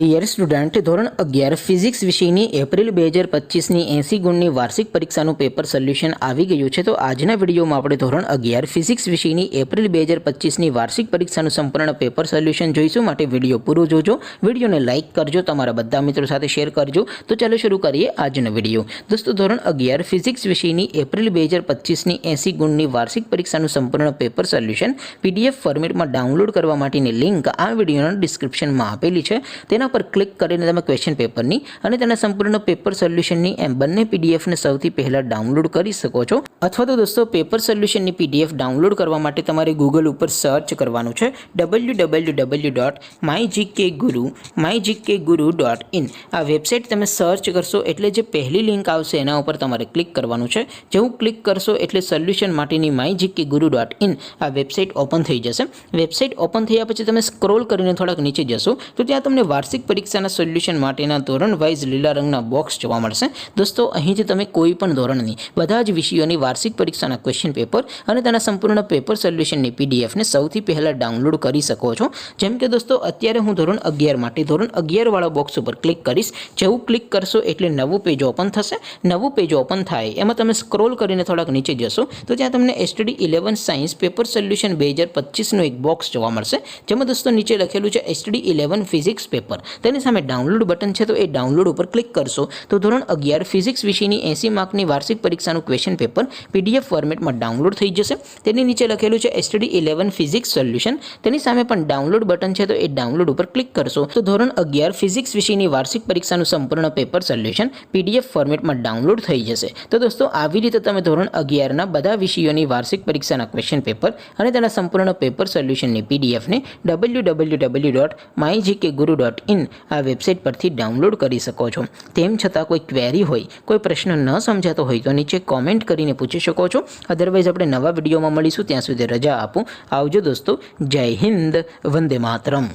Dear student, ધોરણ 11 physics વિષયની April 2025ની 80 ગુણની વાર્ષિક પરીક્ષાનું પેપર સોલ્યુશન આવી ગયું છે. તો આજના વિડીયોમાં આપણે ધોરણ 11 ફિઝિક્સ વિષયની એપ્રિલ 2025ની વાર્ષિક પરીક્ષાનું સંપૂર્ણ પેપર સોલ્યુશન જોઈશું. માટે વિડીયો પૂરો જોજો, વિડીયોને લાઇક કરજો, તમારા બધા મિત્રો સાથે શેર કરજો. તો ચાલો શરૂ કરીએ આજનો વિડીયો. દોસ્તો, ધોરણ 11 ફિઝિક્સ વિષયની એપ્રિલ 2025ની 80 ગુણની વાર્ષિક પરીક્ષાનું સંપૂર્ણ પેપર સોલ્યુશન PDF ફોર્મેટમાં ડાઉનલોડ કરવા માટેની લિંક આ વિડીયોના ડિસ્ક્રિપ્શનમાં આપેલી છે. તેના પર ક્લિક કરીને તમે ક્વેશ્ચન પેપરની અને તેના સંપૂર્ણ પેપર સોલ્યુશનની એમ બંને PDFને સૌથી પહેલાં ડાઉનલોડ કરી શકો છો. અથવા તો દોસ્તો, પેપર સોલ્યુશનની PDF ડાઉનલોડ કરવા માટે તમારે ગૂગલ ઉપર સર્ચ કરવાનું છે www.mygkguru.in. આ વેબસાઇટ તમે સર્ચ કરશો એટલે જે પહેલી લિંક આવશે એના ઉપર તમારે ક્લિક કરવાનું છે. જેવું ક્લિક કરશો એટલે સોલ્યુશન માટેની mygkguru.in આ વેબસાઇટ ઓપન થઈ જશે. વેબસાઇટ ઓપન થયા પછી તમે સ્ક્રોલ કરીને થોડાક નીચે જશો તો ત્યાં તમને વાર્ષિક પરીક્ષાના સોલ્યુશન માટેના ધોરણ વાઇઝ લીલા રંગના બોક્સ જોવા મળશે. દોસ્તો, અહીંથી તમે કોઈ પણ ધોરણની બધા જ વિષયોની વાર્ષિક પરીક્ષાના ક્વેશ્ચન પેપર અને તેના સંપૂર્ણ પેપર સોલ્યુશનની PDFને સૌથી પહેલાં ડાઉનલોડ કરી શકો છો. જેમ કે દોસ્તો, અત્યારે હું ધોરણ 11 માટે ધોરણ 11 વાળા બોક્સ ઉપર ક્લિક કરીશ. જેવું ક્લિક કરશો એટલે નવું પેજ ઓપન થશે. નવું પેજ ઓપન થાય એમાં તમે સ્ક્રોલ કરીને થોડાક નીચે જશો તો ત્યાં તમને STD 11 સાયન્સ પેપર સોલ્યુશન 2025નું એક બોક્સ જોવા મળશે. જેમાં દોસ્તો નીચે લખેલું છે STD 11 ફિઝિક્સ પેપર. તેની સામે ડાઉનલોડ બટન છે, તો એ ડાઉનલોડ ઉપર ક્લિક કરશો તો ધોરણ 11 ફિઝિક્સ વિષયની 80 માર્કની વાર્ષિક પરીક્ષાનું ક્વેશ્ચન પેપર PDF ફોર્મેટમાં ડાઉનલોડ થઈ જશે. તેની નીચે લખેલું છે STD 11 ફિઝિક્સ સોલ્યુશન. તેની સામે પણ ડાઉનલોડ બટન છે, તો એ ડાઉનલોડ ઉપર ક્લિક કરશો તો ધોરણ 11 ફિઝિક્સ વિષયની વાર્ષિક પરીક્ષાનું સંપૂર્ણ પેપર સોલ્યુશન PDF ફોર્મેટમાં ડાઉનલોડ થઈ જશે. તો દોસ્તો, આવી રીતે તમે ધોરણ 11ના બધા વિષયોની વાર્ષિક પરીક્ષાના ક્વેશ્ચન પેપર અને તેના સંપૂર્ણ પેપર સોલ્યુશનની PDFને www.mygkguru.in આ વેબસાઇટ પરથી ડાઉનલોડ કરી શકો છો. તેમ છતાં કોઈ ક્વેરી હોય, કોઈ પ્રશ્ન ન સમજાતો હોય તો નીચે કોમેન્ટ કરીને પૂછી શકો છો. અધરવાઇઝ આપણે નવા વિડીયોમાં મળીશું. ત્યાં સુધી રજા આપો. આવજો દોસ્તો. જય હિન્દ. વંદે માતરમ.